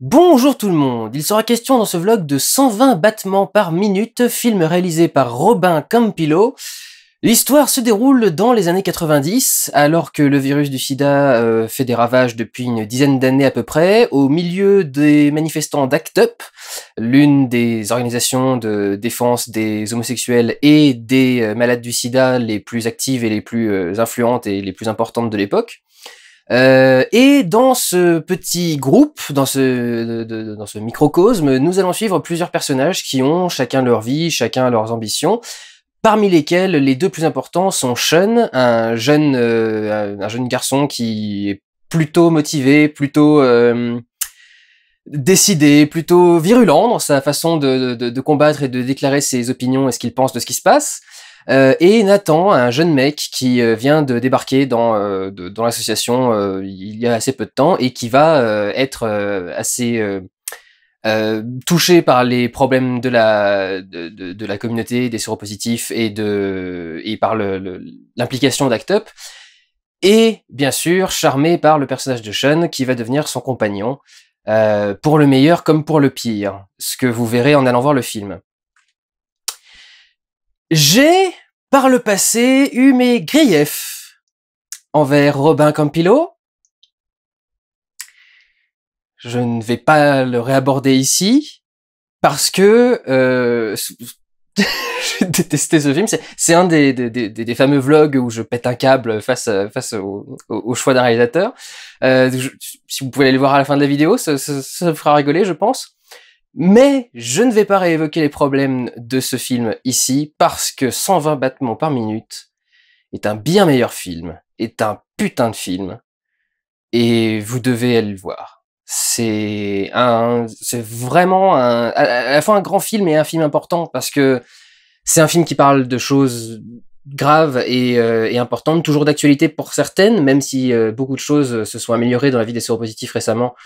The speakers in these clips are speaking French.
Bonjour tout le monde, il sera question dans ce vlog de 120 battements par minute, film réalisé par Robin Campillo. L'histoire se déroule dans les années 90, alors que le virus du sida fait des ravages depuis une dizaine d'années à peu près, au milieu des manifestants d'ACT UP, l'une des organisations de défense des homosexuels et des malades du sida les plus actives et les plus influentes et les plus importantes de l'époque. Et dans ce petit groupe, dans ce microcosme, nous allons suivre plusieurs personnages qui ont chacun leur vie, chacun leurs ambitions, parmi lesquels les deux plus importants sont Sean, un jeune garçon qui est plutôt motivé, plutôt décidé, plutôt virulent dans sa façon de combattre et de déclarer ses opinions et ce qu'il pense de ce qui se passe. Et Nathan, un jeune mec qui vient de débarquer dans l'association il y a assez peu de temps et qui va être assez touché par les problèmes de la communauté, des séropositifs et par l'implication d'ACT UP. Et bien sûr, charmé par le personnage de Sean qui va devenir son compagnon, pour le meilleur comme pour le pire, ce que vous verrez en allant voir le film. J'ai, par le passé, eu mes griefs envers Robin Campillo. Je ne vais pas le réaborder ici, parce que j'ai détesté ce film. C'est un des fameux vlogs où je pète un câble face au choix d'un réalisateur. Si vous pouvez aller le voir à la fin de la vidéo, ça me fera rigoler, je pense. Mais je ne vais pas réévoquer les problèmes de ce film ici, parce que 120 battements par minute est un bien meilleur film, est un putain de film, et vous devez aller le voir. C'est vraiment à la fois un grand film et un film important, parce que c'est un film qui parle de choses graves et importantes, toujours d'actualité pour certaines, même si beaucoup de choses se sont améliorées dans la vie des séropositifs récemment.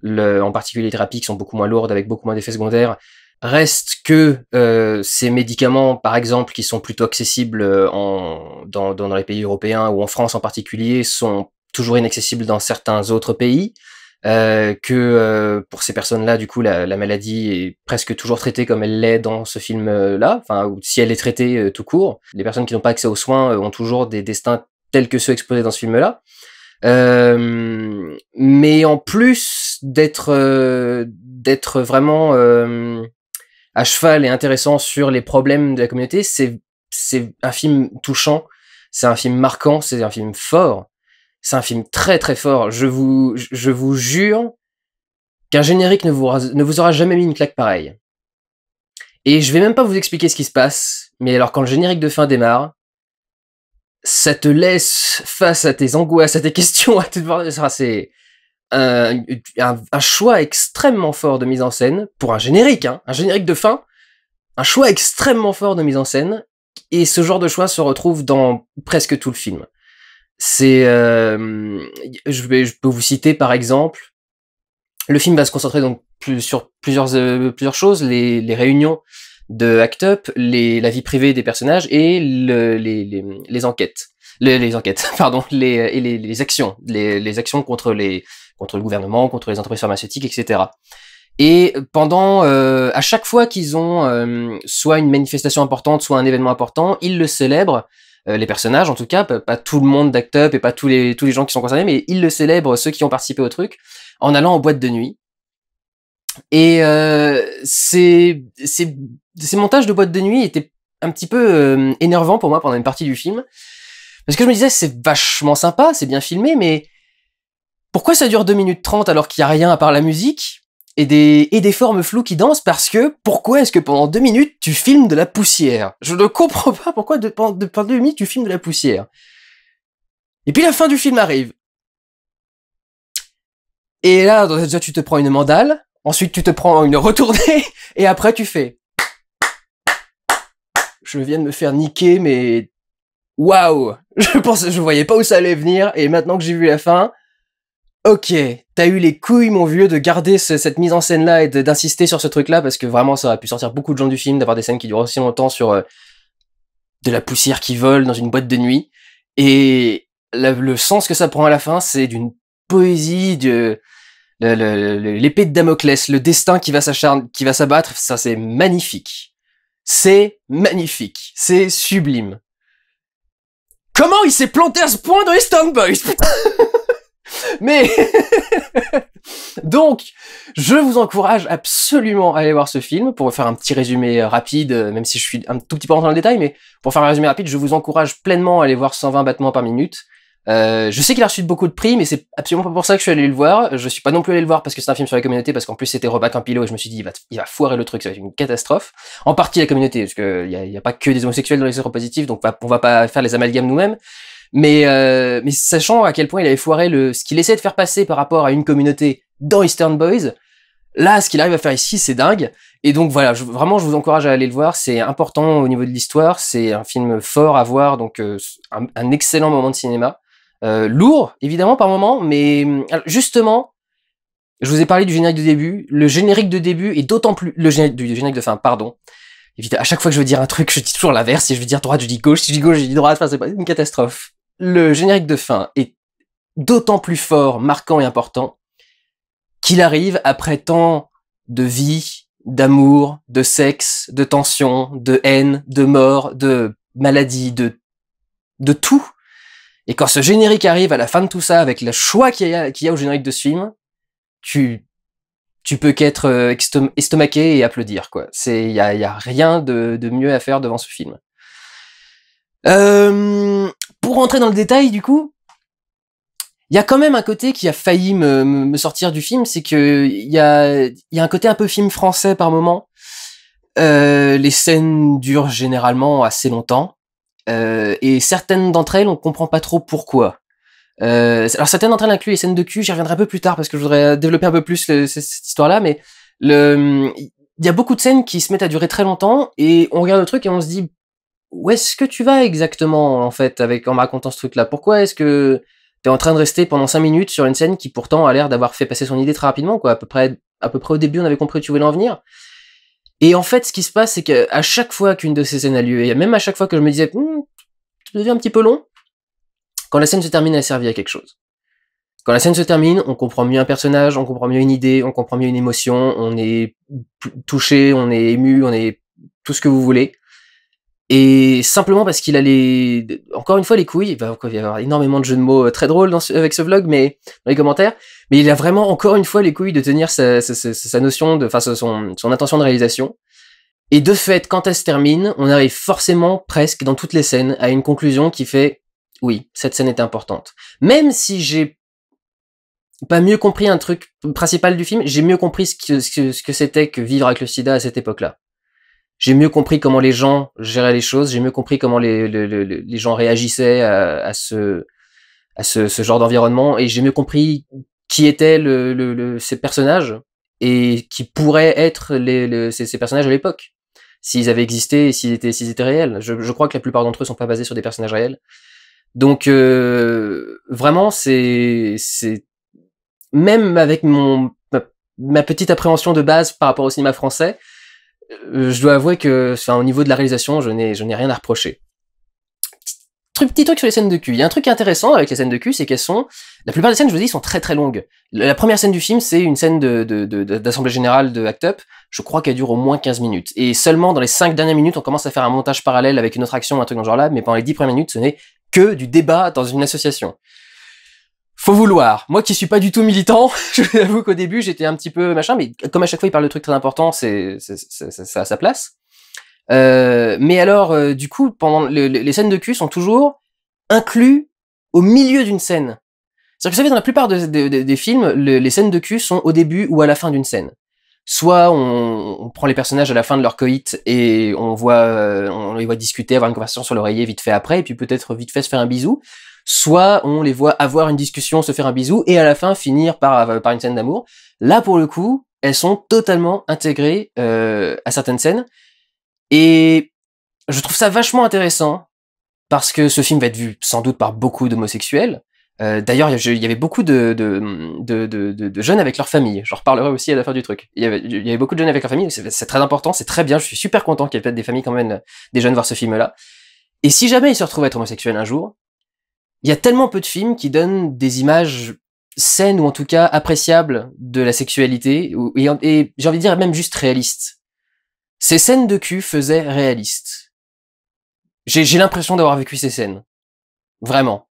En particulier les thérapies qui sont beaucoup moins lourdes, avec beaucoup moins d'effets secondaires, reste que ces médicaments, par exemple, qui sont plutôt accessibles dans les pays européens, ou en France en particulier, sont toujours inaccessibles dans certains autres pays, pour ces personnes-là, du coup, la maladie est presque toujours traitée comme elle l'est dans ce film-là, enfin, ou si elle est traitée tout court. Les personnes qui n'ont pas accès aux soins ont toujours des destins tels que ceux exposés dans ce film-là. Mais en plus d'être vraiment à cheval et intéressant sur les problèmes de la communauté, c'est un film touchant, c'est un film marquant, c'est un film fort, c'est un film très très fort. Je vous jure qu'un générique ne vous aura jamais mis une claque pareille. Et je vais même pas vous expliquer ce qui se passe, mais alors quand le générique de fin démarre, ça te laisse face à tes angoisses, à tes questions, c'est un choix extrêmement fort de mise en scène, pour un générique, hein, un générique de fin, un choix extrêmement fort de mise en scène, et ce genre de choix se retrouve dans presque tout le film. Je peux vous citer par exemple, le film va se concentrer donc sur plusieurs choses, les réunions de ACT UP, la vie privée des personnages et les enquêtes. Les enquêtes, pardon, les actions. Les actions contre le gouvernement, contre les entreprises pharmaceutiques, etc. Et à chaque fois qu'ils ont soit une manifestation importante, soit un événement important, ils le célèbrent, les personnages en tout cas, pas tout le monde d'ACT UP et pas tous les gens qui sont concernés, mais ils le célèbrent, ceux qui ont participé au truc, en allant en boîte de nuit. Et ces montages de boîte de nuit étaient un petit peu énervants pour moi pendant une partie du film, parce que je me disais c'est vachement sympa, c'est bien filmé, mais pourquoi ça dure 2 minutes 30 alors qu'il y a rien à part la musique et des formes floues qui dansent? Parce que pourquoi est-ce que pendant 2 minutes tu filmes de la poussière? Je ne comprends pas pourquoi pendant 2 minutes tu filmes de la poussière. Et puis la fin du film arrive. Et là, déjà tu te prends une mandale, ensuite tu te prends une retournée, et après tu fais... Je viens de me faire niquer, mais... Waouh! Je voyais pas où ça allait venir, et maintenant que j'ai vu la fin... Ok, t'as eu les couilles, mon vieux, de garder cette mise en scène-là et d'insister sur ce truc-là, parce que vraiment, ça aurait pu sortir beaucoup de gens du film, d'avoir des scènes qui durent aussi longtemps sur de la poussière qui vole dans une boîte de nuit. Et le sens que ça prend à la fin, c'est d'une poésie, l'épée de Damoclès, le destin qui va s'abattre, ça c'est magnifique. C'est magnifique. C'est sublime. Comment il s'est planté à ce point dans Eastern Boys? Mais donc, je vous encourage absolument à aller voir ce film. Pour faire un petit résumé rapide, même si je suis un tout petit peu rentré dans le détail, mais pour faire un résumé rapide, je vous encourage pleinement à aller voir 120 battements par minute. Je sais qu'il a reçu beaucoup de prix, mais c'est absolument pas pour ça que je suis allé le voir. Je suis pas non plus allé le voir parce que c'est un film sur la communauté, parce qu'en plus c'était Robert Campillo, et je me suis dit il va foirer le truc, ça va être une catastrophe. En partie la communauté, parce que y a pas que des homosexuels dans les séropositifs, donc on va pas faire les amalgames nous-mêmes. Mais sachant à quel point il avait foiré ce qu'il essaie de faire passer par rapport à une communauté dans Eastern Boys, là, ce qu'il arrive à faire ici, c'est dingue. Et donc voilà, vraiment, je vous encourage à aller le voir. C'est important au niveau de l'histoire. C'est un film fort à voir, donc un excellent moment de cinéma. Lourd, évidemment, par moment, mais justement, je vous ai parlé du générique de début. Le générique de début est d'autant plus... Le générique de fin, pardon. Évidemment, à chaque fois que je veux dire un truc, je dis toujours l'inverse. Si je veux dire droite, je dis gauche. Si je dis gauche, je dis droite. Enfin, c'est pas une catastrophe. Le générique de fin est d'autant plus fort, marquant et important qu'il arrive après tant de vie, d'amour, de sexe, de tension, de haine, de mort, de maladie, de tout. Et quand ce générique arrive à la fin de tout ça, avec le choix qu'il y a au générique de ce film, tu peux qu'être estomaqué et applaudir, quoi. Il y a rien de mieux à faire devant ce film. Pour rentrer dans le détail, du coup, il y a quand même un côté qui a failli me sortir du film, c'est que il y a un côté un peu film français par moment. Les scènes durent généralement assez longtemps. Et certaines d'entre elles, on comprend pas trop pourquoi. Alors certaines d'entre elles incluent les scènes de cul, j'y reviendrai un peu plus tard parce que je voudrais développer un peu plus cette histoire-là, mais il y a beaucoup de scènes qui se mettent à durer très longtemps et on regarde le truc et on se dit où est-ce que tu vas exactement en fait en me racontant ce truc-là? Pourquoi est-ce que t'es en train de rester pendant 5 minutes sur une scène qui pourtant a l'air d'avoir fait passer son idée très rapidement, quoi. À peu près au début, on avait compris où tu voulais en venir. Et en fait, ce qui se passe, c'est qu'à chaque fois qu'une de ces scènes a lieu, et même à chaque fois que je me disais, ça devient un petit peu long, quand la scène se termine, elle servit à quelque chose. Quand la scène se termine, on comprend mieux un personnage, on comprend mieux une idée, on comprend mieux une émotion, on est touché, on est ému, on est tout ce que vous voulez. Et simplement parce qu'il a encore une fois les couilles, il va y avoir énormément de jeux de mots très drôles avec ce vlog, mais dans les commentaires, mais il a vraiment encore une fois les couilles de tenir sa notion de, enfin son intention de réalisation. Et de fait, quand elle se termine, on arrive forcément presque dans toutes les scènes à une conclusion qui fait oui, cette scène est importante. Même si j'ai pas mieux compris un truc principal du film, j'ai mieux compris ce que c'était que vivre avec le sida à cette époque-là. J'ai mieux compris comment les gens géraient les choses, j'ai mieux compris comment les gens réagissaient à ce genre d'environnement, et j'ai mieux compris qui étaient ces personnages, et qui pourraient être ces personnages à l'époque, s'ils avaient existé et s'ils étaient réels. Je crois que la plupart d'entre eux sont pas basés sur des personnages réels. Donc vraiment, c'est même avec ma petite appréhension de base par rapport au cinéma français, je dois avouer que, enfin, au niveau de la réalisation, je n'ai rien à reprocher. Petit truc sur les scènes de cul. Il y a un truc intéressant avec les scènes de cul, c'est la plupart des scènes, je vous dis, sont très très longues. La première scène du film, c'est une scène d'assemblée générale de Act Up. Je crois qu'elle dure au moins 15 minutes. Et seulement dans les 5 dernières minutes, on commence à faire un montage parallèle avec une autre action, un truc dans ce genre-là, mais pendant les 10 premières minutes, ce n'est que du débat dans une association. Faut vouloir. Moi qui suis pas du tout militant, je vous avoue qu'au début j'étais un petit peu machin, mais comme à chaque fois il parle de trucs très importants, c'est à sa place. Mais alors, du coup, pendant les scènes de cul sont toujours inclus au milieu d'une scène. C'est-à-dire que vous savez, dans la plupart des films, les scènes de cul sont au début ou à la fin d'une scène. Soit on prend les personnages à la fin de leur coït et on les voit discuter, avoir une conversation sur l'oreiller vite fait après, et puis peut-être vite fait se faire un bisou. Soit on les voit avoir une discussion, se faire un bisou, et à la fin finir par une scène d'amour. Là, pour le coup, elles sont totalement intégrées à certaines scènes. Et je trouve ça vachement intéressant, parce que ce film va être vu sans doute par beaucoup d'homosexuels. D'ailleurs, il y avait beaucoup de jeunes avec leur famille. J'en reparlerai aussi à la fin du truc. Il y avait beaucoup de jeunes avec leur famille, c'est très important, c'est très bien, je suis super content qu'il y ait peut-être des familles quand même, des jeunes voir ce film-là. Et si jamais ils se retrouvent à être homosexuels un jour, il y a tellement peu de films qui donnent des images saine ou en tout cas appréciable de la sexualité, et j'ai envie de dire même juste réaliste. Ces scènes de cul faisaient réaliste. J'ai l'impression d'avoir vécu ces scènes. Vraiment.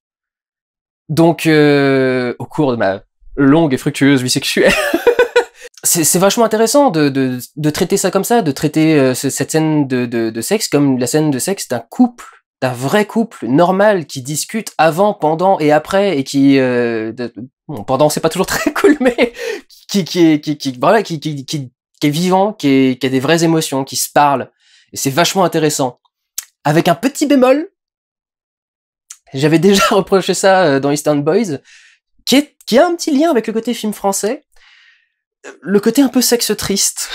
Donc, au cours de ma longue et fructueuse vie sexuelle, c'est vachement intéressant de traiter ça comme ça, de traiter cette scène de sexe comme la scène de sexe d'un couple, d'un vrai couple normal qui discute avant, pendant et après, et qui bon, pendant c'est pas toujours très cool, mais voilà, qui est vivant, qui a des vraies émotions, qui se parle, et c'est vachement intéressant. Avec un petit bémol, j'avais déjà reproché ça dans Eastern Boys, qui a un petit lien avec le côté film français, le côté un peu sexe triste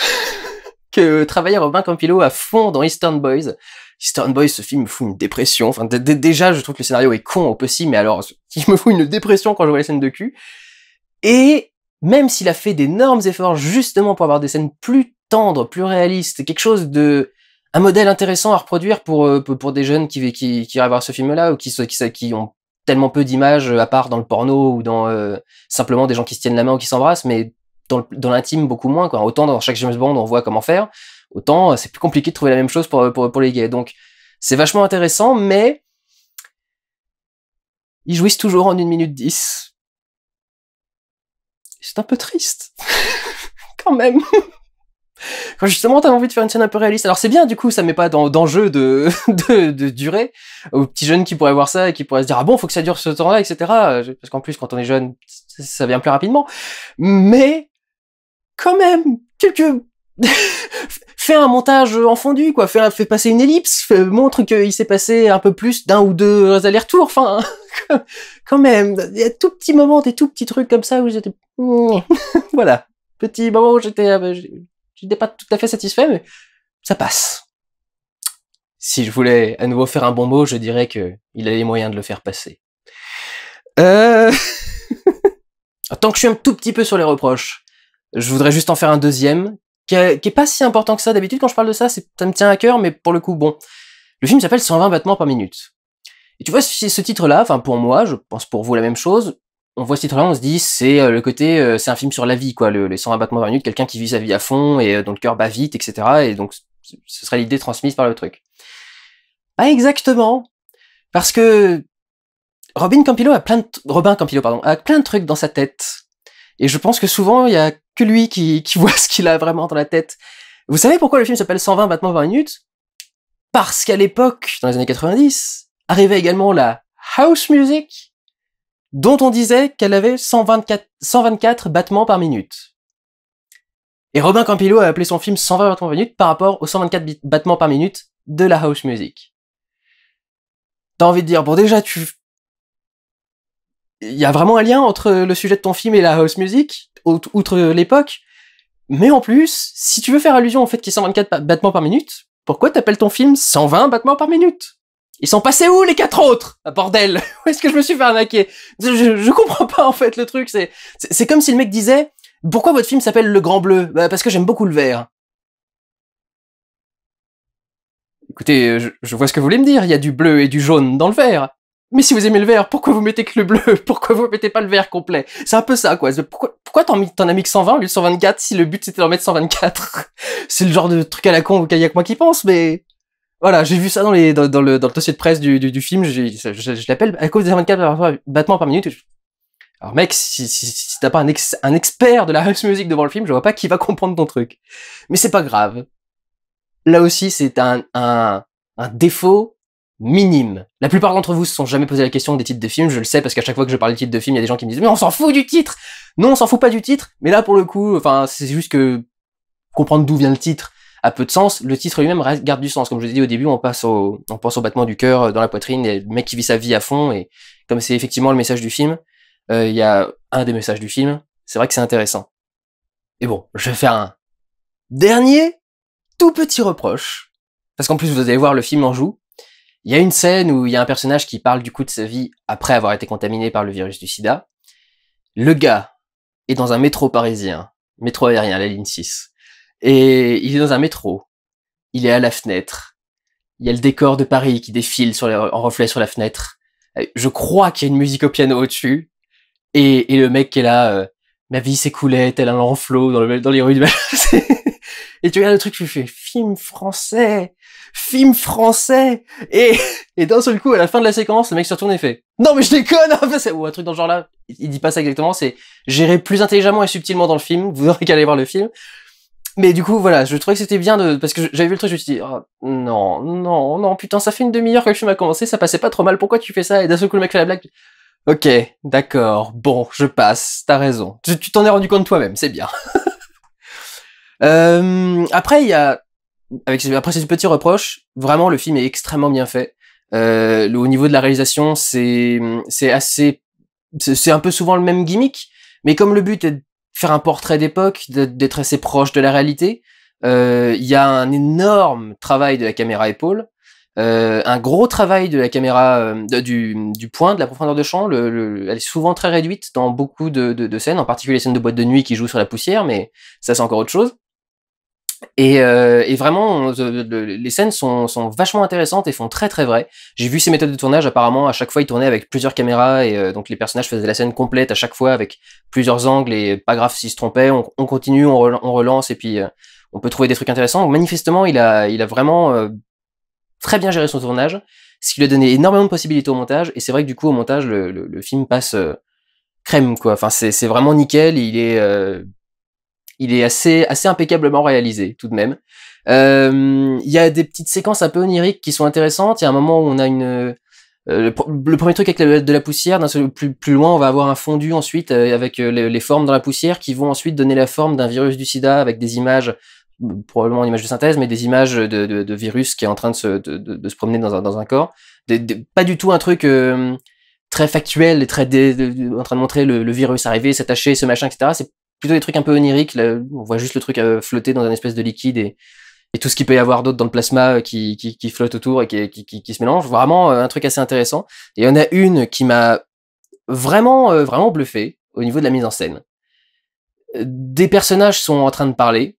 que travaillait Robin Campillo à fond dans Eastern Boys. Eastern Boys, ce film me fout une dépression. Enfin, déjà, je trouve que le scénario est con au possible, mais alors, il me fout une dépression quand je vois les scènes de cul. Et même s'il a fait d'énormes efforts justement pour avoir des scènes plus tendres, plus réalistes, quelque chose de... un modèle intéressant à reproduire pour des jeunes qui iraient voir ce film-là, ou qui ont tellement peu d'images, à part dans le porno, ou dans simplement des gens qui se tiennent la main ou qui s'embrassent, mais dans l'intime beaucoup moins, quoi. Autant dans chaque James Bond on voit comment faire, autant c'est plus compliqué de trouver la même chose pour les gays. Donc c'est vachement intéressant, mais ils jouissent toujours en 1 minute 10. C'est un peu triste. Quand même. Quand justement t'as envie de faire une scène un peu réaliste. Alors c'est bien, du coup, ça met pas d'enjeu de durée aux petits jeunes qui pourraient voir ça et qui pourraient se dire ah bon, faut que ça dure ce temps-là, etc. Parce qu'en plus, quand on est jeune, ça vient plus rapidement. Mais quand même, fais un montage en fondu, quoi. Fais passer une ellipse, montre qu'il s'est passé un peu plus d'un ou deux allers-retours. Enfin, quand même, il y a tout petits moments, des tout petits trucs comme ça où j'étais, voilà, petit moment où j'étais pas tout à fait satisfait, mais ça passe. Si je voulais à nouveau faire un bon mot, je dirais que il a les moyens de le faire passer. Tant que je suis un tout petit peu sur les reproches, je voudrais juste en faire un deuxième, qui est pas si important que ça. D'habitude, quand je parle de ça, ça me tient à cœur, mais pour le coup, bon. Le film s'appelle 120 battements par minute. Et tu vois, ce titre-là, enfin, pour moi, je pense pour vous la même chose, on voit ce titre-là, on se dit, c'est le côté, c'est un film sur la vie, quoi, les 120 battements par minute, quelqu'un qui vit sa vie à fond, et dont le cœur bat vite, etc., et donc, ce serait l'idée transmise par le truc. Pas exactement. Parce que Robin Campillo a plein de trucs dans sa tête. Et je pense que souvent, il y a que lui qui voit ce qu'il a vraiment dans la tête. Vous savez pourquoi le film s'appelle 120 battements par minute? Parce qu'à l'époque, dans les années 90, arrivait également la house music, dont on disait qu'elle avait 124 battements par minute. Et Robin Campillo a appelé son film 120 battements par minute par rapport aux 124 battements par minute de la house music. T'as envie de dire, bon déjà, il y a vraiment un lien entre le sujet de ton film et la house music, outre l'époque, mais en plus, si tu veux faire allusion au fait qu'il y ait 124 battements par minute, pourquoi t'appelles ton film 120 battements par minute? Ils sont passés où les 4 autres? Ah, bordel! Où est-ce que je me suis fait arnaquer? Je comprends pas en fait le truc, c'est comme si le mec disait, pourquoi votre film s'appelle Le Grand Bleu? Bah parce que j'aime beaucoup le vert. Écoutez, je vois ce que vous voulez me dire, il y a du bleu et du jaune dans le vert. Mais si vous aimez le vert, pourquoi vous mettez que le bleu? Pourquoi vous mettez pas le vert complet? C'est un peu ça, quoi. Pourquoi t'en as mis que 120 au lieu de 124 si le but c'était d'en mettre 124? C'est le genre de truc à la con auquel il y a que moi qui pense, mais... Voilà, j'ai vu ça dans le dossier de presse du film, je l'appelle à cause des 124 battements par minute. Alors mec, si t'as pas un expert de la house music devant le film, je vois pas qui va comprendre ton truc. Mais c'est pas grave. Là aussi, c'est un défaut minime. La plupart d'entre vous se sont jamais posé la question des titres de films, je le sais parce qu'à chaque fois que je parle du titre de film, il y a des gens qui me disent mais on s'en fout du titre. Non, on s'en fout pas du titre, mais là pour le coup, enfin, c'est juste que comprendre d'où vient le titre a peu de sens, le titre lui-même garde du sens. Comme je l'ai dit au début, on pense au battement du cœur dans la poitrine, et le mec qui vit sa vie à fond, et comme c'est effectivement le message du film, il y a un des messages du film, c'est vrai que c'est intéressant. Et bon, je vais faire un dernier tout petit reproche, parce qu'en plus vous allez voir le film en joue. Il y a une scène où il y a un personnage qui parle du coup de sa vie après avoir été contaminé par le virus du sida. Le gars est dans un métro parisien, métro aérien, la ligne 6. Et il est dans un métro. Il est à la fenêtre. Il y a le décor de Paris qui défile en reflet sur la fenêtre. Je crois qu'il y a une musique au piano au-dessus. Et le mec qui est là, ma vie s'écoulait tel un lent flot dans les rues du Et tu regardes le truc, tu fais film français, et d'un seul coup, à la fin de la séquence, le mec se retourne et fait, non mais je déconne, ou un truc dans ce genre-là. Il dit pas ça exactement, c'est géré plus intelligemment et subtilement dans le film, vous n'aurez qu'à aller voir le film. Mais du coup, voilà, je trouvais que c'était bien parce que j'avais vu le truc, je me suis dit, oh, non, putain, ça fait une demi-heure que le film a commencé, ça passait pas trop mal, pourquoi tu fais ça? Et d'un seul coup, le mec fait la blague. Ok, d'accord, bon, je passe, t'as raison. Tu t'en es rendu compte toi-même, c'est bien. Après, il y a, après ces petits reproches, vraiment, le film est extrêmement bien fait. Au niveau de la réalisation, c'est un peu souvent le même gimmick, mais comme le but est de faire un portrait d'époque, d'être assez proche de la réalité, il y a un énorme travail de la caméra épaule, un gros travail de la caméra du point, de la profondeur de champ. Elle est souvent très réduite dans beaucoup de scènes, en particulier les scènes de boîte de nuit qui jouent sur la poussière, mais ça c'est encore autre chose. Et vraiment, les scènes sont vachement intéressantes et font très très vrai. J'ai vu ces méthodes de tournage, apparemment, à chaque fois ils tournaient avec plusieurs caméras, et donc les personnages faisaient la scène complète à chaque fois avec plusieurs angles, et pas grave s'ils se trompaient, on continue, on relance, et puis on peut trouver des trucs intéressants. Donc manifestement, il a vraiment très bien géré son tournage, ce qui lui a donné énormément de possibilités au montage, et c'est vrai que du coup au montage, le film passe crème, quoi. Enfin, c'est vraiment nickel, il est assez impeccablement réalisé, tout de même. Il y a des petites séquences un peu oniriques qui sont intéressantes. Il y a un moment où on a le premier truc avec de la poussière, plus loin, on va avoir un fondu ensuite avec les formes dans la poussière qui vont ensuite donner la forme d'un virus du sida avec des images, probablement une image de synthèse, mais des images de virus qui est en train de se promener dans un corps. Pas du tout un truc très factuel et très en train de montrer le virus arriver, s'attacher, ce machin, etc. C'est plutôt des trucs un peu oniriques. Là, on voit juste le truc flotter dans une espèce de liquide, et tout ce qu'il peut y avoir d'autre dans le plasma qui flotte autour et qui se mélange. Vraiment un truc assez intéressant. Et il y en a une qui m'a vraiment bluffé au niveau de la mise en scène. Des personnages sont en train de parler,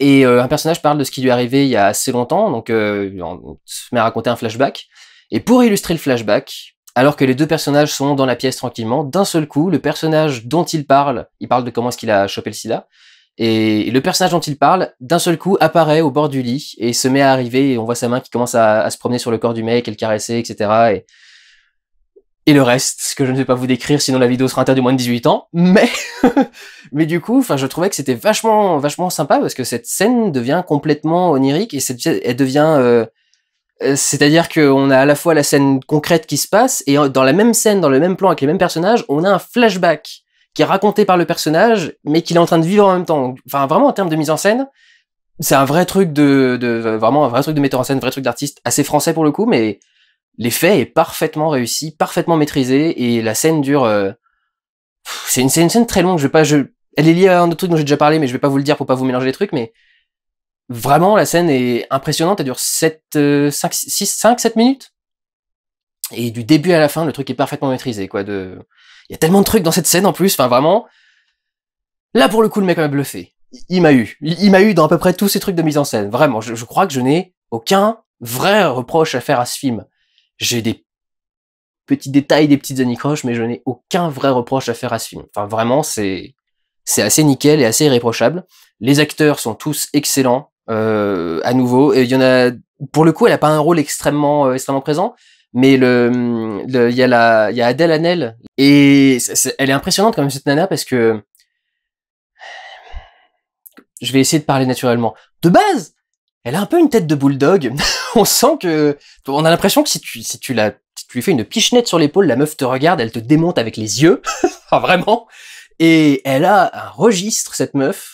et un personnage parle de ce qui lui est arrivé il y a assez longtemps, donc on se met à raconter un flashback. Et pour illustrer le flashback, alors que les deux personnages sont dans la pièce tranquillement, d'un seul coup, le personnage dont il parle de comment est-ce qu'il a chopé le sida, et le personnage dont il parle, d'un seul coup, apparaît au bord du lit, et se met à arriver, et on voit sa main qui commence à se promener sur le corps du mec, et le caresser, etc. Et le reste, ce que je ne vais pas vous décrire, sinon la vidéo sera interdite moins de 18 ans, mais, mais du coup, enfin, je trouvais que c'était vachement sympa, parce que cette scène devient complètement onirique, et elle devient, c'est-à-dire qu'on a à la fois la scène concrète qui se passe, et dans la même scène, dans le même plan avec les mêmes personnages, on a un flashback qui est raconté par le personnage, mais qu'il est en train de vivre en même temps. Enfin, vraiment, en termes de mise en scène, c'est un vrai truc vraiment un vrai truc de metteur en scène, un vrai truc d'artiste, assez français pour le coup, mais l'effet est parfaitement réussi, parfaitement maîtrisé, et la scène dure, c'est une scène très longue, elle est liée à un autre truc dont j'ai déjà parlé, mais je vais pas vous le dire pour pas vous mélanger les trucs, mais vraiment, la scène est impressionnante, elle dure 7 minutes. Et du début à la fin, le truc est parfaitement maîtrisé, quoi. Il y a tellement de trucs dans cette scène en plus, enfin vraiment. Là, pour le coup, le mec m'a bluffé. Il m'a eu. Il m'a eu dans à peu près tous ces trucs de mise en scène. Vraiment, je crois que je n'ai aucun vrai reproche à faire à ce film. J'ai des petits détails, des petites anicroches, mais je n'ai aucun vrai reproche à faire à ce film. Enfin, vraiment, c'est assez nickel et assez irréprochable. Les acteurs sont tous excellents. À nouveau, et il y en a, pour le coup, elle a pas un rôle extrêmement présent, mais il y a Adèle Haenel, et elle est impressionnante quand même, cette nana, parce que je vais essayer de parler naturellement. De base, elle a un peu une tête de bulldog. On a l'impression que si tu lui fais une pichenette sur l'épaule, la meuf te regarde, elle te démonte avec les yeux. Enfin, vraiment. Et elle a un registre, cette meuf.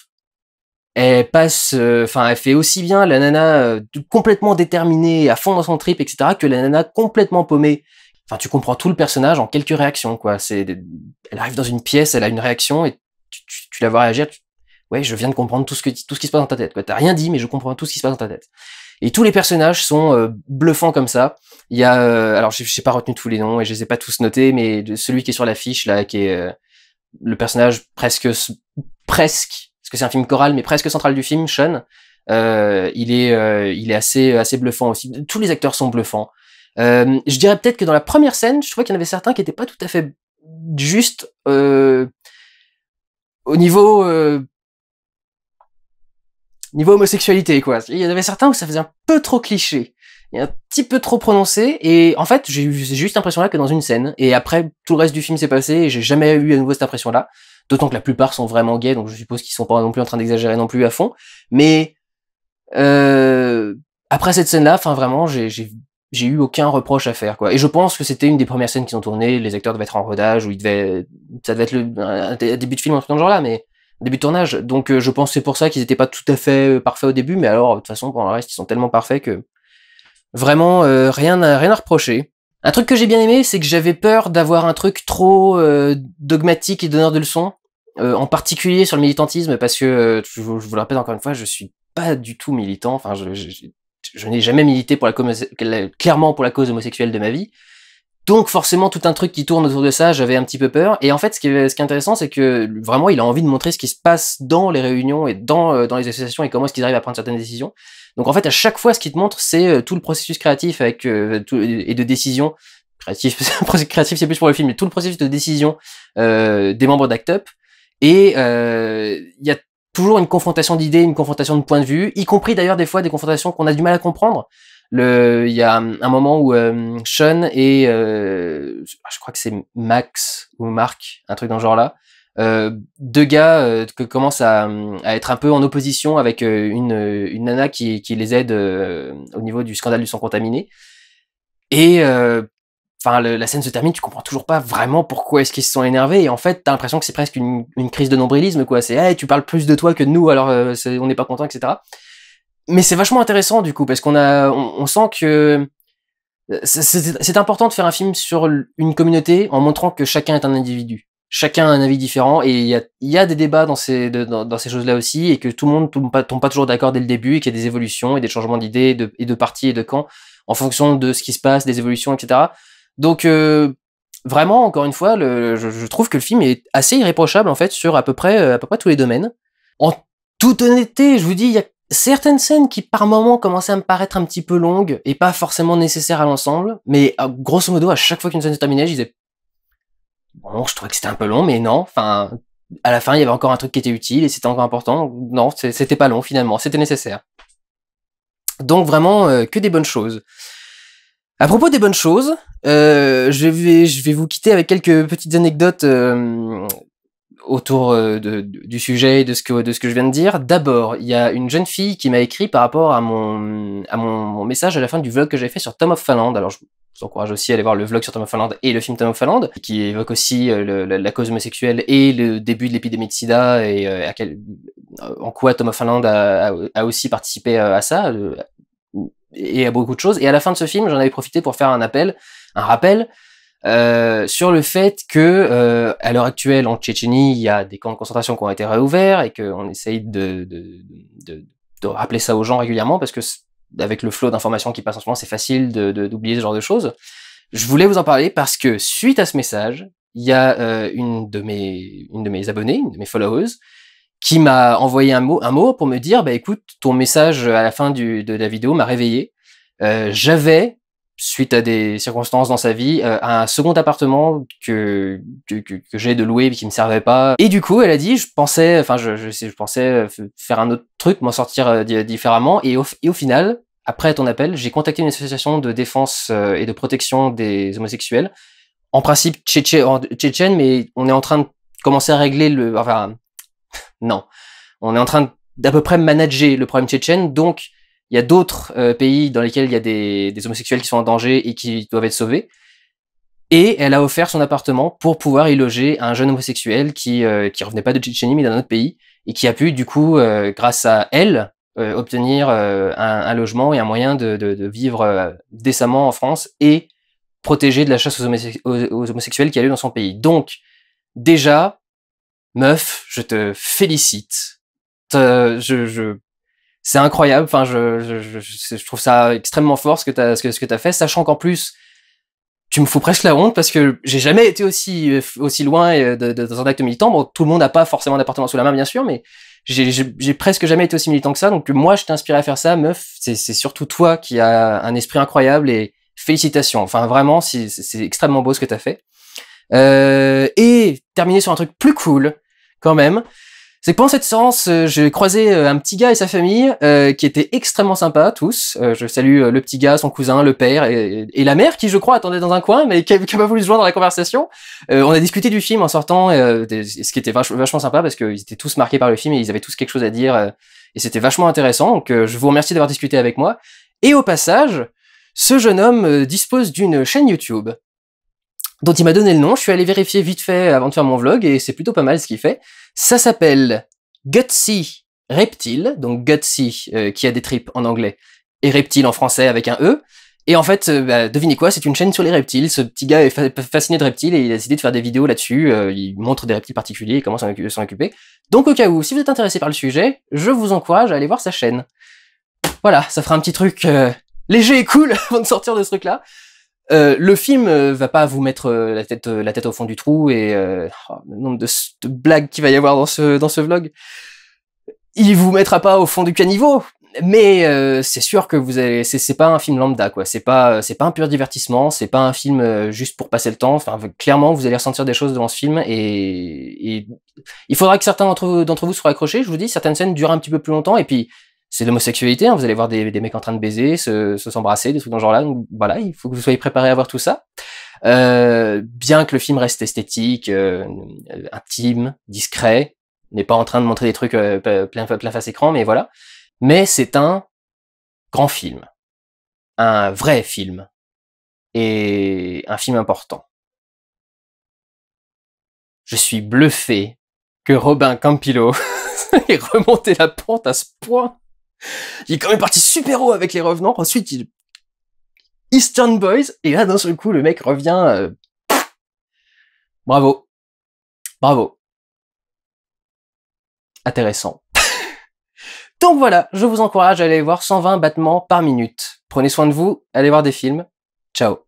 Elle passe, elle fait aussi bien la nana complètement déterminée, à fond dans son trip, etc., que la nana complètement paumée. Enfin, tu comprends tout le personnage en quelques réactions, quoi. Elle arrive dans une pièce, elle a une réaction, et tu la vois réagir. Ouais, je viens de comprendre tout ce qui se passe dans ta tête, quoi. T'as rien dit, mais je comprends tout ce qui se passe dans ta tête. Et tous les personnages sont bluffants comme ça. Il y a, alors j'ai pas retenu tous les noms et je les ai pas tous notés, mais celui qui est sur l'affiche là, qui est le personnage presque, parce que c'est un film choral, mais presque central du film, Sean. Il est assez bluffant aussi. Tous les acteurs sont bluffants. Je dirais peut-être que dans la première scène, je trouvais qu'il y en avait certains qui étaient pas tout à fait juste au niveau niveau homosexualité, quoi. Il y en avait certains où ça faisait un peu trop cliché, et un petit peu trop prononcé, et en fait, j'ai eu juste cette impression-là que dans une scène, et après, tout le reste du film s'est passé, et j'ai jamais eu à nouveau cette impression-là, d'autant que la plupart sont vraiment gays, donc je suppose qu'ils sont pas non plus en train d'exagérer non plus à fond, mais après cette scène-là, enfin vraiment, j'ai eu aucun reproche à faire, quoi. Et je pense que c'était une des premières scènes qu'ils ont tournées, les acteurs devaient être en rodage, ou ça devait être un début de film, un truc dans ce genre-là, mais début de tournage. Donc je pense que c'est pour ça qu'ils étaient pas tout à fait parfaits au début, mais alors de toute façon pour le reste ils sont tellement parfaits que vraiment rien à reprocher. Un truc que j'ai bien aimé, c'est que j'avais peur d'avoir un truc trop dogmatique et donneur de leçons, en particulier sur le militantisme, parce que je vous le répète encore une fois, je suis pas du tout militant. Enfin, je n'ai jamais milité pour clairement pour la cause homosexuelle de ma vie. Donc forcément tout un truc qui tourne autour de ça, j'avais un petit peu peur. Et en fait, ce qui est intéressant, c'est que vraiment, il a envie de montrer ce qui se passe dans les réunions et dans les associations et comment est-ce qu'ils arrivent à prendre certaines décisions. Donc en fait, à chaque fois, ce qu'il te montre, c'est tout le processus créatif avec et de décision créatif. Créatif, c'est plus pour le film, mais tout le processus de décision des membres d'Act Up. Et il y a toujours une confrontation d'idées, une confrontation de points de vue, y compris d'ailleurs des fois des confrontations qu'on a du mal à comprendre. Il y a un moment où Sean et je crois que c'est Max ou Mark, un truc dans ce genre-là, deux gars que commencent à être un peu en opposition avec une nana qui les aide au niveau du scandale du sang contaminé. Et enfin, la scène se termine, tu comprends toujours pas vraiment pourquoi est-ce qu'ils se sont énervés, et en fait, t'as l'impression que c'est presque une crise de nombrilisme, quoi. C'est, hey, tu parles plus de toi que de nous, alors on n'est pas content, etc. Mais c'est vachement intéressant, du coup, parce on sent que c'est important de faire un film sur une communauté en montrant que chacun est un individu. Chacun a un avis différent, et il y a des débats dans ces choses-là aussi, et que tout le monde tombe pas toujours d'accord dès le début, et qu'il y a des évolutions et des changements d'idées et de partis et de camps en fonction de ce qui se passe, des évolutions, etc. Donc vraiment, encore une fois, je trouve que le film est assez irréprochable en fait sur à peu près tous les domaines. En toute honnêteté, je vous dis, il y a certaines scènes qui par moments commençaient à me paraître un petit peu longues et pas forcément nécessaires à l'ensemble, mais grosso modo, à chaque fois qu'une scène se terminait, je disais bon, je trouvais que c'était un peu long, mais non, enfin, à la fin, il y avait encore un truc qui était utile et c'était encore important. Non, c'était pas long finalement, c'était nécessaire. Donc vraiment, que des bonnes choses. À propos des bonnes choses, je vais vous quitter avec quelques petites anecdotes autour du sujet et de ce que je viens de dire. D'abord, il y a une jeune fille qui m'a écrit par rapport à mon message à la fin du vlog que j'avais fait sur Tom of Finland. Alors je vous encourage aussi à aller voir le vlog sur Tom of Finland et le film Tom of Finland, qui évoque aussi la cause homosexuelle et le début de l'épidémie de SIDA, et en quoi Tom of Finland a aussi participé à ça, et à beaucoup de choses. Et à la fin de ce film, j'en avais profité pour faire un rappel sur le fait que à l'heure actuelle en Tchétchénie, il y a des camps de concentration qui ont été réouverts, et qu'on essaye de rappeler ça aux gens régulièrement, parce que avec le flot d'informations qui passe en ce moment, c'est facile d'oublier ce genre de choses. Je voulais vous en parler parce que suite à ce message, il y a une de mes abonnés, une de mes followers, qui m'a envoyé un mot pour me dire, bah écoute, ton message à la fin de la vidéo m'a réveillé. J'avais, suite à des circonstances dans sa vie, un second appartement que j'ai de louer mais qui me servait pas. Et du coup, elle a dit, je pensais faire un autre truc, m'en sortir différemment. Et au final, après ton appel, j'ai contacté une association de défense et de protection des homosexuels. En principe tchétchène, mais on est en train de commencer à régler non. On est en train d'à peu près manager le problème tchétchène, donc il y a d'autres pays dans lesquels il y a des homosexuels qui sont en danger et qui doivent être sauvés. Et elle a offert son appartement pour pouvoir y loger un jeune homosexuel qui revenait pas de Tchétchénie mais d'un autre pays, et qui a pu du coup, grâce à elle, obtenir un logement et un moyen de vivre décemment en France et protégé de la chasse aux homosexuels qui a lieu dans son pays. Donc déjà, meuf, je te félicite. C'est incroyable. Enfin, je trouve ça extrêmement fort ce que t'as fait, sachant qu'en plus, tu me fous presque la honte, parce que j'ai jamais été aussi loin dans un acte militant. Bon, tout le monde n'a pas forcément d'appartement sous la main, bien sûr, mais j'ai presque jamais été aussi militant que ça. Donc moi, je t'ai inspiré à faire ça, meuf. C'est surtout toi qui as un esprit incroyable, et félicitations. Enfin, vraiment, c'est extrêmement beau ce que t'as fait. Et terminer sur un truc plus cool, quand même. C'est que pendant cette séance, j'ai croisé un petit gars et sa famille, qui étaient extrêmement sympas, tous. Je salue le petit gars, son cousin, le père et la mère, qui je crois attendait dans un coin, mais qui a pas voulu se joindre dans la conversation. On a discuté du film en sortant, ce qui était vachement sympa, parce qu'ils étaient tous marqués par le film et ils avaient tous quelque chose à dire, et c'était vachement intéressant. Donc je vous remercie d'avoir discuté avec moi. Et au passage, ce jeune homme dispose d'une chaîne YouTube, dont il m'a donné le nom. Je suis allé vérifier vite fait avant de faire mon vlog, et c'est plutôt pas mal ce qu'il fait. Ça s'appelle Gutsy Reptile, donc Gutsy, qui a des tripes en anglais, et Reptile en français avec un E. Et en fait, devinez quoi, c'est une chaîne sur les reptiles. Ce petit gars est fasciné de reptiles et il a décidé de faire des vidéos là-dessus. Il montre des reptiles particuliers et comment s'en occuper. Donc au cas où, si vous êtes intéressé par le sujet, je vous encourage à aller voir sa chaîne. Voilà, ça fera un petit truc léger et cool avant de sortir de ce truc-là. Le film va pas vous mettre la tête au fond du trou, et le nombre de blagues qu'il va y avoir dans ce vlog, il vous mettra pas au fond du caniveau, mais c'est sûr que vous allez, c'est pas un film lambda, quoi. C'est pas un pur divertissement, c'est pas un film juste pour passer le temps. Enfin, clairement, vous allez ressentir des choses devant ce film, et il faudra que certains d'entre vous soient accrochés. Je vous dis, certaines scènes durent un petit peu plus longtemps, et puis c'est l'homosexualité, hein, vous allez voir des mecs en train de baiser, s'embrasser, des trucs dans ce genre-là, donc voilà, il faut que vous soyez préparés à voir tout ça. Bien que le film reste esthétique, intime, discret, n'est pas en train de montrer des trucs plein face écran, mais voilà. Mais c'est un grand film, un vrai film, et un film important. Je suis bluffé que Robin Campillo ait remonté la pente à ce point. Il est quand même parti super haut avec Les Revenants, ensuite Eastern Boys, et là d'un seul coup le mec revient. Bravo. Bravo. Intéressant. Donc voilà, je vous encourage à aller voir 120 battements par minute. Prenez soin de vous, allez voir des films. Ciao.